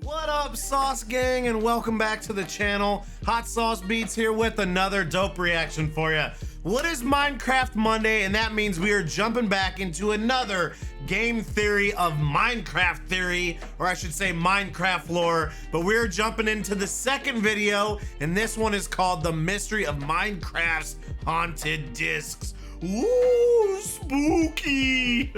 What up, Sauce Gang, and welcome back to the channel. Hot Sauce Beats here with another dope reaction for you. What is Minecraft Monday? And that means we are jumping back into another game theory of Minecraft theory, or I should say Minecraft lore, but we're jumping into the second video, and this one is called The Mystery of Minecraft's Haunted Discs. Ooh, spooky.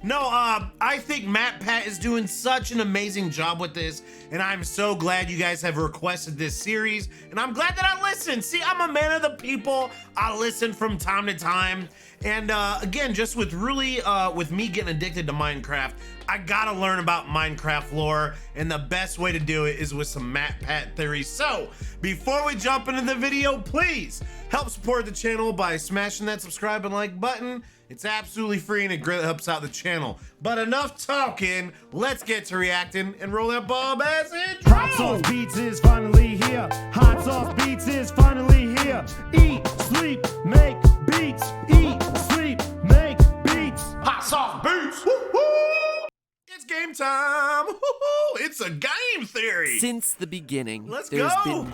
No, I think Matt Pat is doing such an amazing job with this, and I'm so glad you guys have requested this series, and I'm glad that I listened. See, I'm a man of the people. I listen from time to time, and again, just with really, with me getting addicted to Minecraft, I gotta learn about Minecraft lore, and the best way to do it is with some Matt Pat theories. So, before we jump into the video, please help support the channel by smashing that subscribe and like button. It's absolutely free and it greatly helps out the channel. But enough talking, let's get to reacting and roll that ball ass intro. Hot Sauce Beats is finally here. Hot Sauce Beats is finally here. Eat, sleep, make beats. Eat, sleep, make beats. Hot Sauce Beats! Woo-hoo! It's game time! Woo-hoo! It's a game theory! Since the beginning, Let's there's go! been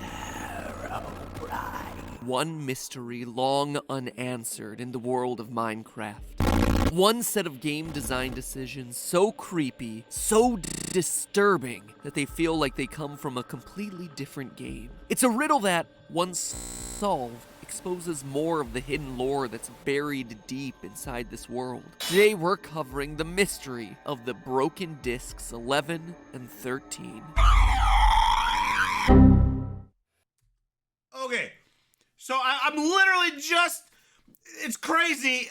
one mystery long unanswered in the world of Minecraft. One set of game design decisions so creepy, so disturbing, that they feel like they come from a completely different game. It's a riddle that, once solved, exposes more of the hidden lore that's buried deep inside this world. Today we're covering the mystery of the broken discs 11 and 13. Okay, so I'm literally just, it's crazy.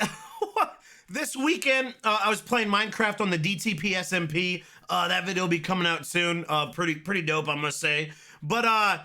This weekend, I was playing Minecraft on the DTP SMP. That video will be coming out soon. Pretty dope, I must say. But I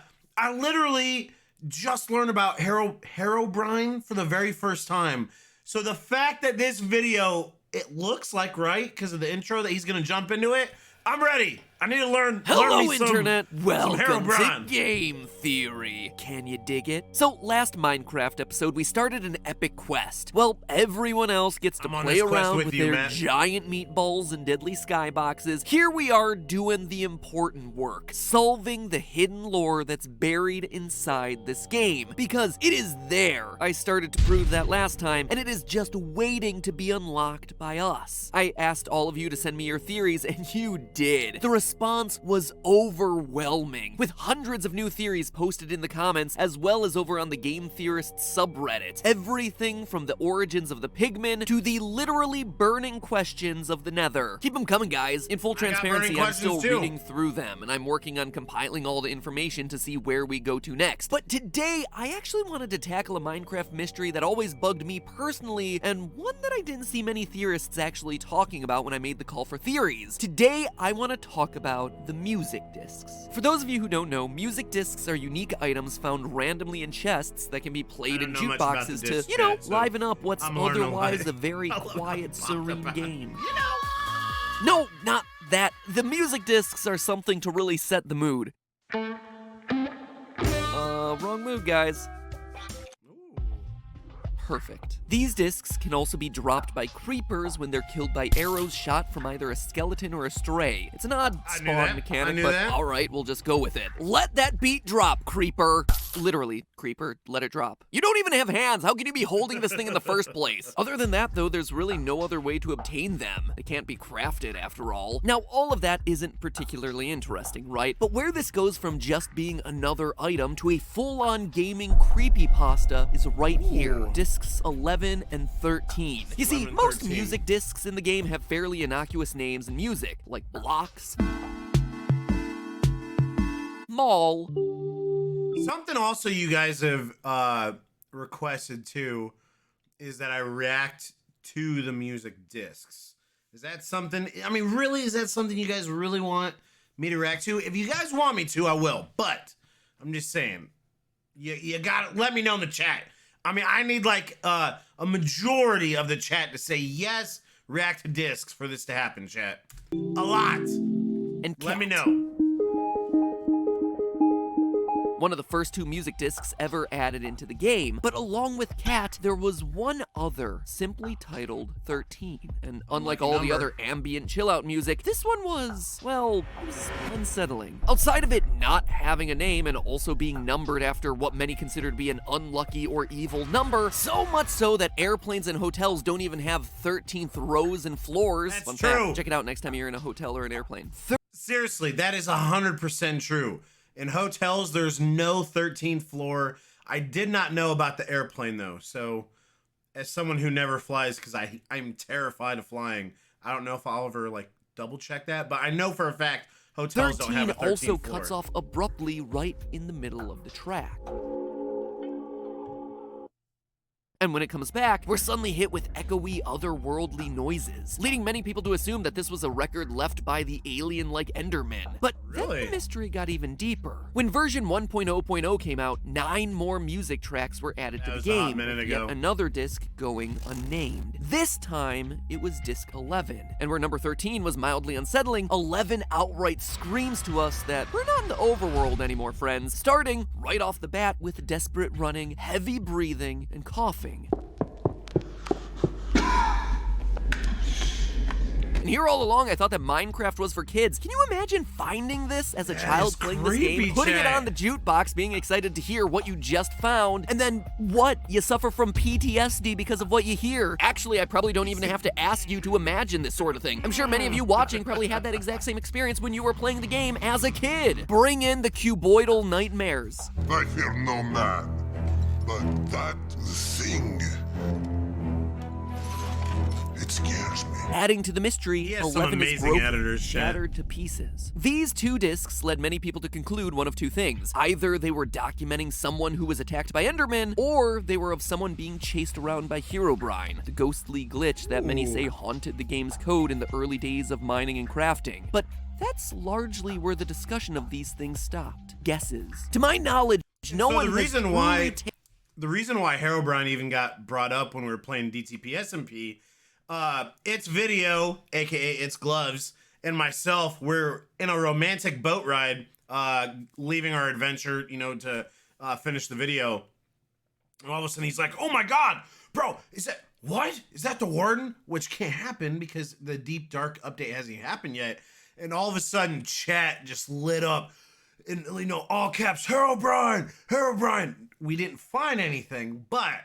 literally just learned about Herobrine for the very first time. So the fact that this video, it looks like, right, because of the intro, that he's gonna jump into it, I'm ready. I need to learn. Hello, learn me Internet. Welcome to Herobrine. Game Theory. Can you dig it? So, last Minecraft episode, we started an epic quest. Well, everyone else gets to I'm on play this quest around with with you, their Matt. giant meatballs and deadly skyboxes. Here we are doing the important work, solving the hidden lore that's buried inside this game. Because it is there. I started to prove that last time, and it is just waiting to be unlocked by us. I asked all of you to send me your theories, and you did. The response was overwhelming, with hundreds of new theories posted in the comments, as well as over on the Game Theorist subreddit. Everything from the origins of the pigmen to the literally burning questions of the Nether. Keep them coming, guys. In full transparency, I'm still reading through them, and I'm working on compiling all the information to see where we go to next. But today, I actually wanted to tackle a Minecraft mystery that always bugged me personally, and one that I didn't see many theorists actually talking about when I made the call for theories. Today, I want to talk about the music discs. For those of you who don't know, music discs are unique items found randomly in chests that can be played in jukeboxes to, you know, liven up what's otherwise a very quiet, serene game. No, not that. The music discs are something to really set the mood. Wrong mood, guys. Perfect. These discs can also be dropped by creepers when they're killed by arrows shot from either a skeleton or a stray. It's an odd spawn mechanic, but alright, we'll just go with it. Let that beat drop, creeper! Literally, creeper, let it drop. You don't even have hands, how can you be holding this thing in the first place? Other than that, though, there's really no other way to obtain them. They can't be crafted, after all. Now, all of that isn't particularly interesting, right? But where this goes from just being another item to a full-on gaming creepypasta is right here. Discs 11 and 13. You see, most music discs in the game have fairly innocuous names in music, like Blocks, Mall. Something also you guys have requested too is that I react to the music discs. Is that something, I mean, really, is that something you guys really want me to react to? If you guys want me to, I will, but I'm just saying, you gotta let me know in the chat. I mean, I need like a majority of the chat to say yes, react to discs for this to happen, chat. A lot. And let me know. one of the first 2 music discs ever added into the game. But along with Cat, there was one other, simply titled 13. And unlike all the other ambient chill-out music, this one was, well, it was unsettling. Outside of it not having a name and also being numbered after what many consider to be an unlucky or evil number, so much so that airplanes and hotels don't even have 13th rows and floors. That's Fun true. fact, check it out next time you're in a hotel or an airplane. Seriously, that is 100% true. In hotels, there's no 13th floor. I did not know about the airplane though. So as someone who never flies, because I'm terrified of flying, I don't know if I'll ever like double check that, but I know for a fact hotels don't have a 13th floor. also cuts off abruptly right in the middle of the track. And when it comes back, we're suddenly hit with echoey, otherworldly noises, leading many people to assume that this was a record left by the alien-like Endermen. But then the mystery got even deeper. When version 1.0.0 came out, 9 more music tracks were added to the game, with yet another disc going unnamed. This time, it was disc 11. And where number 13 was mildly unsettling, 11 outright screams to us that we're not in the overworld anymore, friends, starting right off the bat with desperate running, heavy breathing, and coughing. And here all along, I thought that Minecraft was for kids. Can you imagine finding this as a child playing this game, putting it on the jukebox, being excited to hear what you just found, and then what? You suffer from PTSD because of what you hear. Actually, I probably don't even have to ask you to imagine this sort of thing. I'm sure many of you watching probably had that exact same experience when you were playing the game as a kid. Bring in the cuboidal nightmares. I fear no man, but that thing, it scares me. Adding to the mystery, 11 is broken, shattered to pieces. These 2 discs led many people to conclude one of 2 things. Either they were documenting someone who was attacked by Endermen, or they were of someone being chased around by Herobrine, the ghostly glitch that many say haunted the game's code in the early days of mining and crafting. But that's largely where the discussion of these things stopped. Guesses. To my knowledge, no one has the reason why Herobrine even got brought up when we were playing DTP SMP, it's Video, aka It's Gloves, and myself, we're in a romantic boat ride, leaving our adventure, you know, to finish the video. And all of a sudden he's like, "Oh my god, bro, is that the warden?" Which can't happen because the deep dark update hasn't happened yet. And all of a sudden chat just lit up. And, you know, all caps, Herobrine, Herobrine. We didn't find anything, but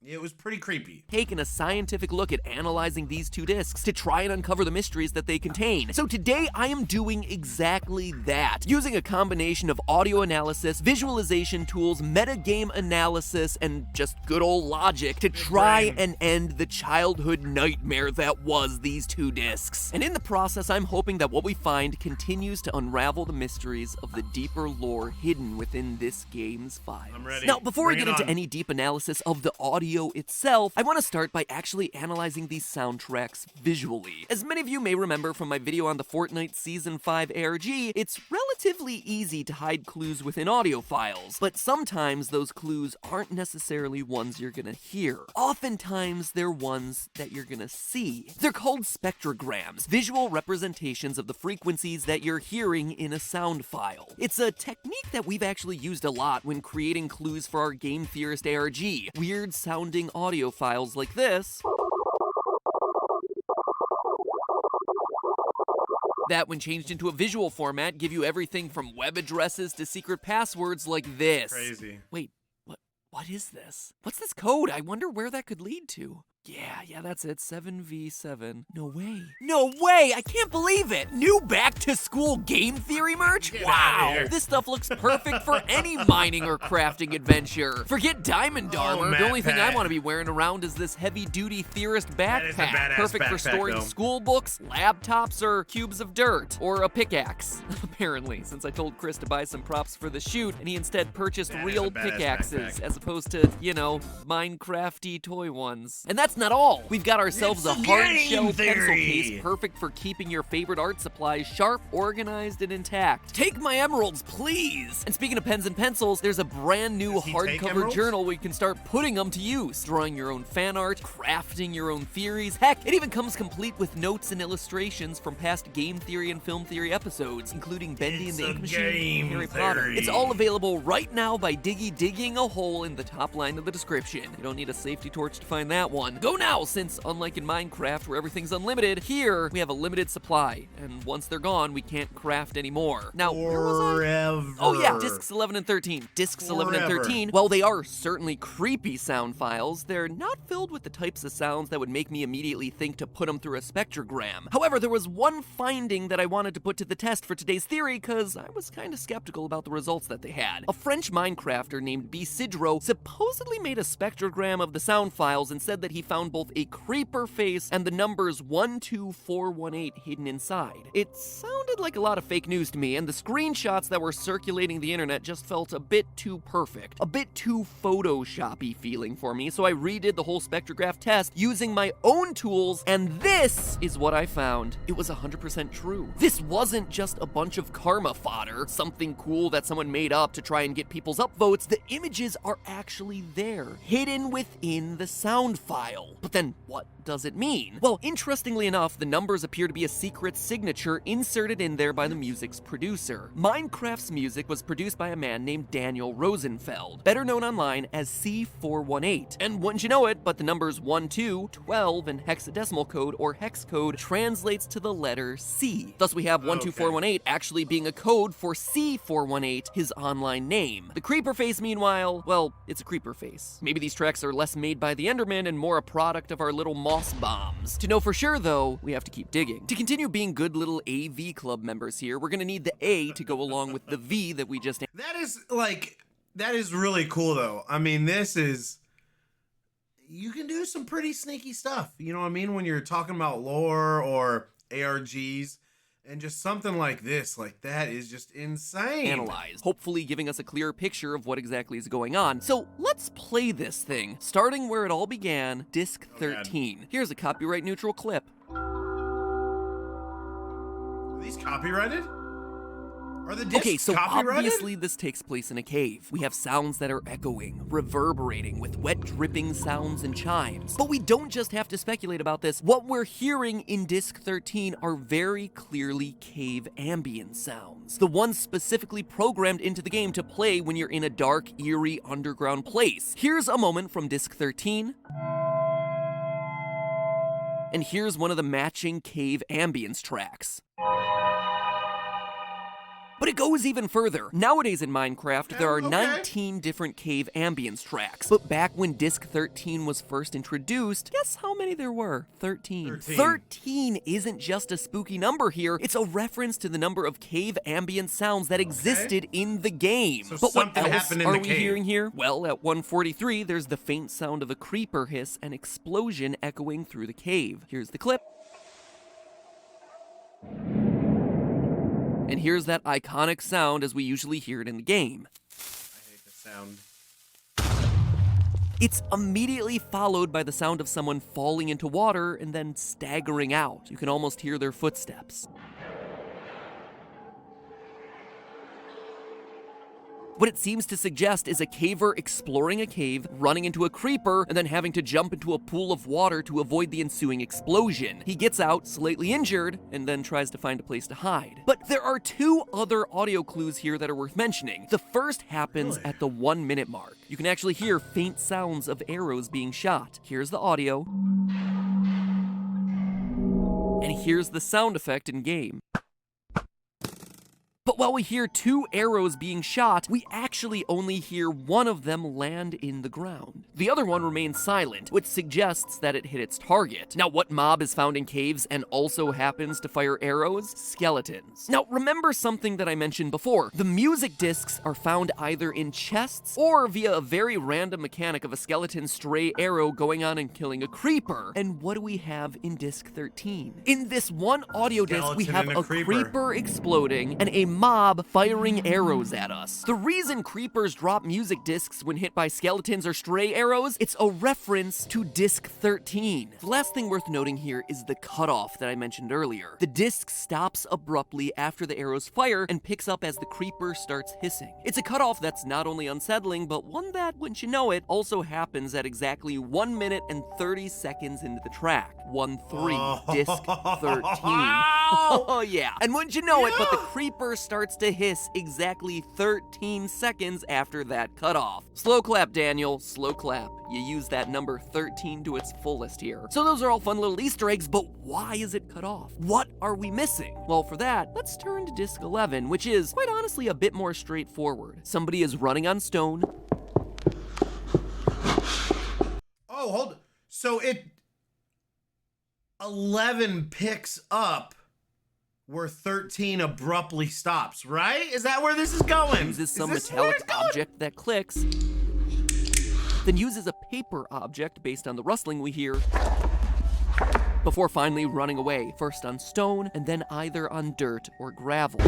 it was pretty creepy. Taking a scientific look at analyzing these 2 discs to try and uncover the mysteries that they contain. So today I am doing exactly that, using a combination of audio analysis, visualization tools, metagame analysis, and just good old logic to try and end the childhood nightmare that was these 2 discs. And in the process, I'm hoping that what we find continues to unravel the mysteries of the deeper lore hidden within this game's files. I'm ready. Now, before we get into any deep analysis of the audio itself, I want to start by actually analyzing these soundtracks visually. As many of you may remember from my video on the Fortnite Season 5 ARG, it's relatively easy to hide clues within audio files, but sometimes those clues aren't necessarily ones you're gonna hear. Oftentimes, they're ones that you're gonna see. They're called spectrograms, visual representations of the frequencies that you're hearing in a sound file. It's a technique that we've actually used a lot when creating clues for our Game Theorist ARG. Weird sounding audio files like this that, when changed into a visual format, give you everything from web addresses to secret passwords like this. Crazy. Wait, what is this? What's this code? I wonder where that could lead to. Yeah, that's it. 7v7. No way! I can't believe it! New back-to-school game theory merch? Wow! This stuff looks perfect for any mining or crafting adventure. Forget diamond armor. The only thing I want to be wearing around is this heavy-duty theorist backpack. Perfect for storing school books, laptops, or cubes of dirt. Or a pickaxe, apparently, since I told Chris to buy some props for the shoot, and he instead purchased real pickaxes, as opposed to, you know, Minecrafty toy ones. And that's that's not all. We've got ourselves It's a a hard game shell pencil theory. case, perfect for keeping your favorite art supplies sharp, organized, and intact. Take my emeralds, please! And speaking of pens and pencils, there's a brand new Does he take hardcover emeralds? journal where you can start putting them to use, drawing your own fan art, crafting your own theories. Heck, it even comes complete with notes and illustrations from past game theory and film theory episodes, including Bendy and It's the a Ink Machine game and Harry Potter. theory. It's all available right now by digging a hole in the top line of the description. You don't need a safety torch to find that one. Go now, since unlike in Minecraft where everything's unlimited, here we have a limited supply, and once they're gone, we can't craft anymore. Now, where was I? Forever. Oh yeah, discs 11 and 13. Discs 11 and Forever. 13, while they are certainly creepy sound files, they're not filled with the types of sounds that would make me immediately think to put them through a spectrogram. However, there was one finding that I wanted to put to the test for today's theory because I was kind of skeptical about the results that they had. A French Minecrafter named Bicidro supposedly made a spectrogram of the sound files and said that he found both a creeper face and the numbers 12418 hidden inside. It sounded like a lot of fake news to me, and the screenshots that were circulating the internet just felt a bit too perfect, a bit too Photoshoppy feeling for me, so I redid the whole spectrograph test using my own tools, and this is what I found. It was 100% true. This wasn't just a bunch of karma fodder, something cool that someone made up to try and get people's upvotes. The images are actually there, hidden within the sound file. But then what does it mean? Well, interestingly enough, the numbers appear to be a secret signature inserted in there by the music's producer. Minecraft's music was produced by a man named Daniel Rosenfeld, better known online as C418. And wouldn't you know it, but the numbers 1, 2, 12, and hexadecimal code or hex code translates to the letter C. Thus we have 12418 actually being a code for C418, his online name. The creeper face, meanwhile, well, it's a creeper face. Maybe these tracks are less made by the Enderman and more a product of our little moss bombs. To know for sure, though, we have to keep digging. To continue being good little AV club members here, we're gonna need the A to go along with the V that we just... That is really cool, though. I mean, you can do some pretty sneaky stuff. You know what I mean? When you're talking about lore or ARGs, and just something like this, like that is just insane. Analyzed, hopefully giving us a clearer picture of what exactly is going on. So let's play this thing, starting where it all began, disc 13. Here's a copyright neutral clip. Are these copyrighted? Are the discs Okay, so copyrighted? obviously this takes place in a cave. We have sounds that are echoing, reverberating with wet dripping sounds and chimes. But we don't just have to speculate about this. What we're hearing in disc 13 are very clearly cave ambient sounds. The ones specifically programmed into the game to play when you're in a dark, eerie underground place. Here's a moment from disc 13. And here's one of the matching cave ambience tracks. But it goes even further. Nowadays in Minecraft, there are 19 different cave ambience tracks. But back when disc 13 was first introduced, guess how many there were? 13. 13 isn't just a spooky number here, it's a reference to the number of cave ambient sounds that existed in the game. So but what something else happened in are the we cave. hearing here? Well, at 143, there's the faint sound of a creeper hiss and explosion echoing through the cave. Here's the clip. And here's that iconic sound as we usually hear it in the game. I hate the sound. It's immediately followed by the sound of someone falling into water and then staggering out. You can almost hear their footsteps. What it seems to suggest is a caver exploring a cave, running into a creeper, and then having to jump into a pool of water to avoid the ensuing explosion. He gets out, slightly injured, and then tries to find a place to hide. But there are two other audio clues here that are worth mentioning. The first happens at the 1 minute mark. You can actually hear faint sounds of arrows being shot. Here's the audio. And here's the sound effect in game. But while we hear two arrows being shot, we actually only hear one of them land in the ground. The other one remains silent, which suggests that it hit its target. Now, what mob is found in caves and also happens to fire arrows? Skeletons. Now, remember something that I mentioned before. The music discs are found either in chests or via a very random mechanic of a skeleton stray arrow going on and killing a creeper. And what do we have in disc 13? In this one audio disc, we have Skeleton and a a creeper creeper exploding and a mob mob firing arrows at us. The reason creepers drop music discs when hit by skeletons or stray arrows, it's a reference to disc 13. The last thing worth noting here is the cutoff that I mentioned earlier. The disc stops abruptly after the arrows fire and picks up as the creeper starts hissing. It's a cutoff that's not only unsettling, but one that, wouldn't you know it, also happens at exactly 1 minute and 30 seconds into the track. 1-3, disc 13. Oh yeah. And wouldn't you know it, but the creeper starts to hiss exactly 13 seconds after that cutoff. Slow clap, Daniel, slow clap. You use that number 13 to its fullest here. So those are all fun little Easter eggs, but why is it cut off? What are we missing? Well, for that, let's turn to disc 11, which is, quite honestly, a bit more straightforward. Somebody is running on stone. Oh, hold. So 11 picks up where 13 abruptly stops, right? Is that where this is going? Uses some metallic object that clicks, then uses a paper object based on the rustling we hear, before finally running away, first on stone and then either on dirt or gravel.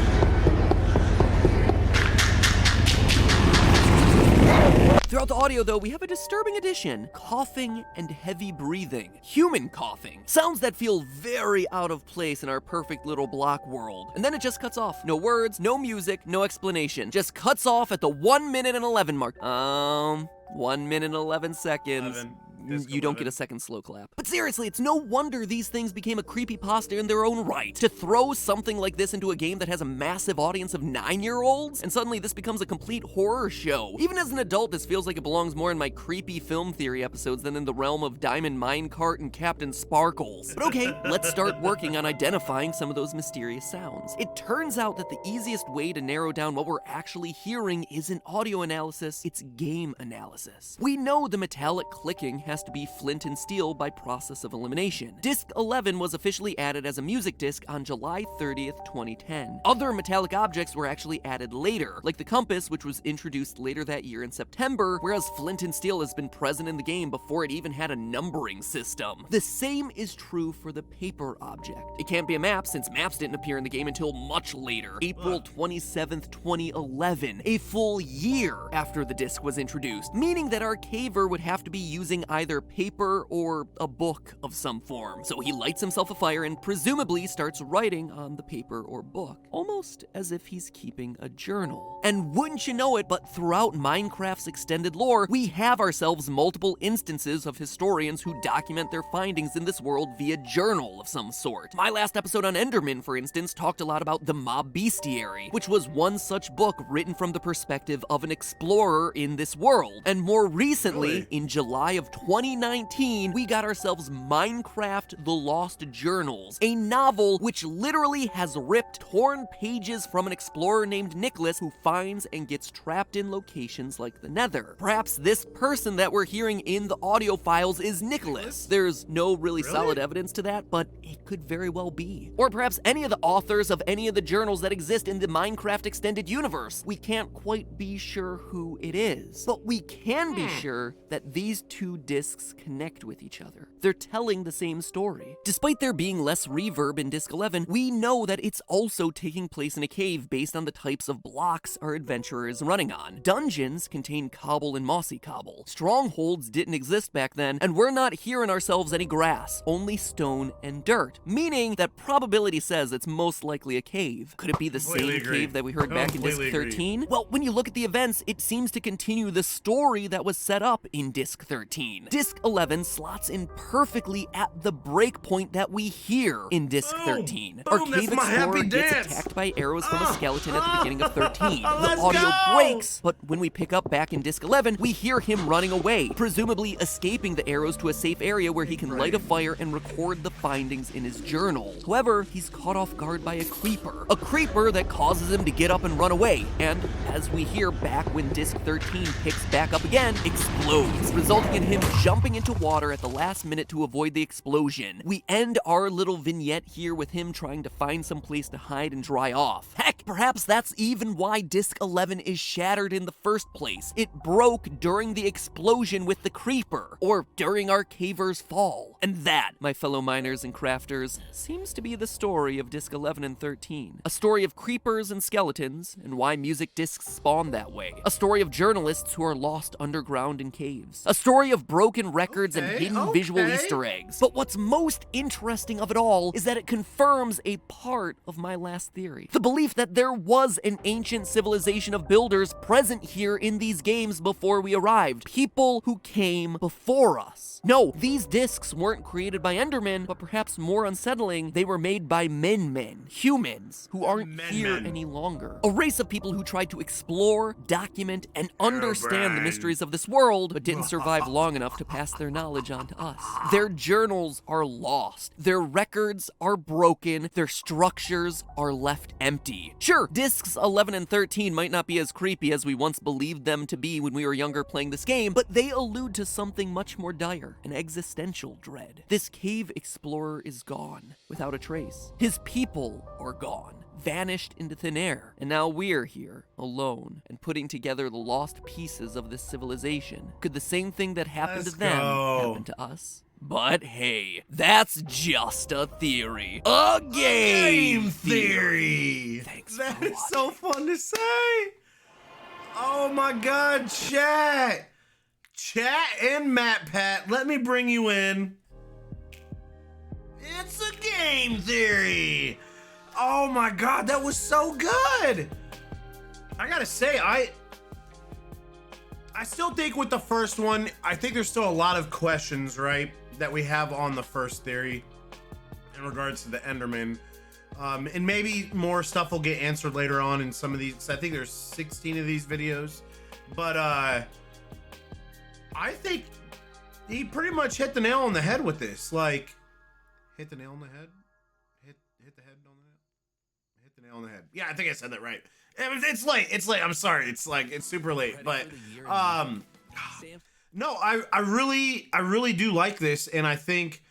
Throughout the audio, though, we have a disturbing addition: coughing and heavy breathing. Human coughing. Sounds that feel very out of place in our perfect little block world. And then it just cuts off. No words, no music, no explanation. Just cuts off at the 1 minute and 11 mark. 1 minute and 11 seconds. You don't get a second slow clap. But seriously, it's no wonder these things became a creepypasta in their own right. To throw something like this into a game that has a massive audience of 9-year-olds, and suddenly this becomes a complete horror show. Even as an adult, this feels like it belongs more in my creepy film theory episodes than in the realm of Diamond Minecart and Captain Sparkles. But okay, let's start working on identifying some of those mysterious sounds. It turns out that the easiest way to narrow down what we're actually hearing isn't audio analysis, it's game analysis. We know the metallic clicking has to be flint and steel by process of elimination. Disc 11 was officially added as a music disc on July 30th, 2010. Other metallic objects were actually added later, like the compass, which was introduced later that year in September, whereas flint and steel has been present in the game before it even had a numbering system. The same is true for the paper object. It can't be a map since maps didn't appear in the game until much later, April 27th, 2011, a full year after the disc was introduced, meaning that our caver would have to be using either paper or a book of some form. So he lights himself a fire and presumably starts writing on the paper or book, almost as if he's keeping a journal. And wouldn't you know it, but throughout Minecraft's extended lore, we have ourselves multiple instances of historians who document their findings in this world via journal of some sort. My last episode on Enderman, for instance, talked a lot about the Mob Bestiary, which was one such book written from the perspective of an explorer in this world. And more recently, in July of 2019, we got ourselves Minecraft The Lost Journals, a novel which literally has ripped torn pages from an explorer named Nicholas who finds and gets trapped in locations like the Nether. Perhaps this person that we're hearing in the audio files is Nicholas. There's no really solid evidence to that, but it could very well be. Or perhaps any of the authors of any of the journals that exist in the Minecraft extended universe. We can't quite be sure who it is, but we can be sure that these two discs connect with each other. They're telling the same story. Despite there being less reverb in disc 11, we know that it's also taking place in a cave based on the types of blocks our adventurer is running on. Dungeons contain cobble and mossy cobble. Strongholds didn't exist back then, and we're not hearing ourselves any grass, only stone and dirt, meaning that probability says it's most likely a cave. Could it be the same cave that we heard back in disc 13? Well, when you look at the events, it seems to continue the story that was set up in disc 13. Disc 11 slots in perfectly at the break point that we hear in disc 13. Our cave explorer gets attacked by arrows from a skeleton at the beginning of 13. The audio breaks, but when we pick up back in disc 11, we hear him running away, presumably escaping the arrows to a safe area where he can light a fire and record the findings in his journal. However, he's caught off guard by a creeper that causes him to get up and run away, and as we hear back when disc 13 picks back up again, explodes, resulting in him jumping into water at the last minute minute to avoid the explosion. We end our little vignette here with him trying to find some place to hide and dry off. Heck, perhaps that's even why Disc 11 is shattered in the first place. It broke during the explosion with the creeper, or during our caver's fall. And that, my fellow miners and crafters, seems to be the story of Disc 11 and 13. A story of creepers and skeletons, and why music discs spawn that way. A story of journalists who are lost underground in caves. A story of broken records and hidden visual Easter eggs. But what's most interesting of it all is that it confirms a part of my last theory. The belief that there was an ancient civilization of builders present here in these games before we arrived. People who came before us. No, these discs weren't created by Endermen, but perhaps more unsettling, they were made by men, humans, who aren't here any longer. A race of people who tried to explore, document, and understand the mysteries of this world, but didn't survive long enough to pass their knowledge on to us. Their journals are lost, their records are broken, their structures are left empty. Sure, discs 11 and 13 might not be as creepy as we once believed them to be when we were younger playing this game, but they allude to something much more dire, an existential dread. This cave explorer is gone, without a trace. His people are gone, vanished into thin air, and now we're here, alone, and putting together the lost pieces of this civilization. Could the same thing that happened to them happen to us? But hey, that's just a theory. A game theory! Thanks. That is so fun to say! Oh my god, chat! Chat and Matt Pat, let me bring you in. It's a game theory! Oh my god, that was so good! I gotta say, I still think with the first one, I think there's still a lot of questions, right, that we have on the first theory in regards to the Enderman. And maybe more stuff will get answered later on in some of these, 'cause I think there's 16 of these videos. But I think he pretty much hit the nail on the head with this. Like, hit the nail on the head? Hit the head on the nail? Hit the nail on the head. Yeah, I think I said that right. It's late. It's late. I'm sorry. It's like, it's super late. But no, I really do like this, and I think,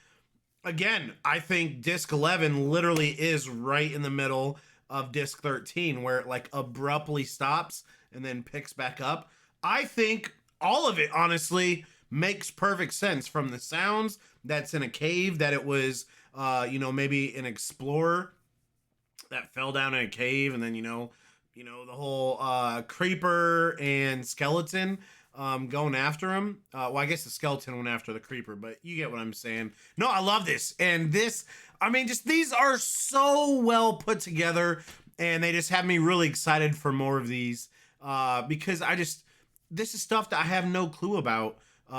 again, I think Disc 11 literally is right in the middle of Disc 13, where it like abruptly stops and then picks back up. I think all of it, honestly, makes perfect sense, from the sounds that's in a cave, that it was, you know, maybe an explorer that fell down in a cave, and then, you know, the whole creeper and skeleton going after him. Well, I guess the skeleton went after the creeper, but you get what I'm saying. No, I love this. And this, I mean, just these are so well put together, and they just have me really excited for more of these, because this is stuff that I have no clue about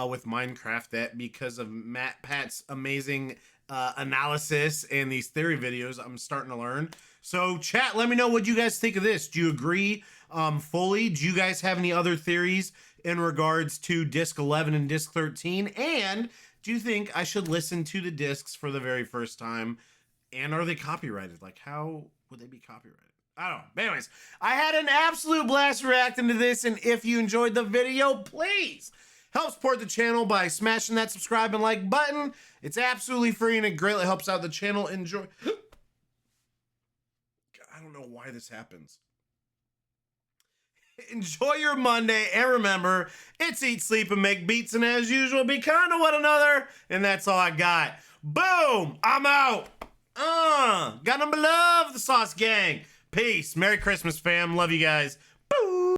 with Minecraft, that because of Matt Pat's amazing analysis and these theory videos, I'm starting to learn. So chat, let me know what you guys think of this. Do you agree fully? Do you guys have any other theories in regards to Disc 11 and Disc 13? And do you think I should listen to the discs for the very first time? And are they copyrighted? Like, how would they be copyrighted? I don't know. But anyways, I had an absolute blast reacting to this, and if you enjoyed the video, please help support the channel by smashing that subscribe and like button. It's absolutely free, and it greatly helps out the channel. Enjoy. I don't know why this happens. Enjoy your Monday, and remember, it's eat, sleep, and make beats, and as usual, be kind to one another, and that's all I got. Boom! I'm out! Got number love, the Sauce Gang. Peace. Merry Christmas, fam. Love you guys.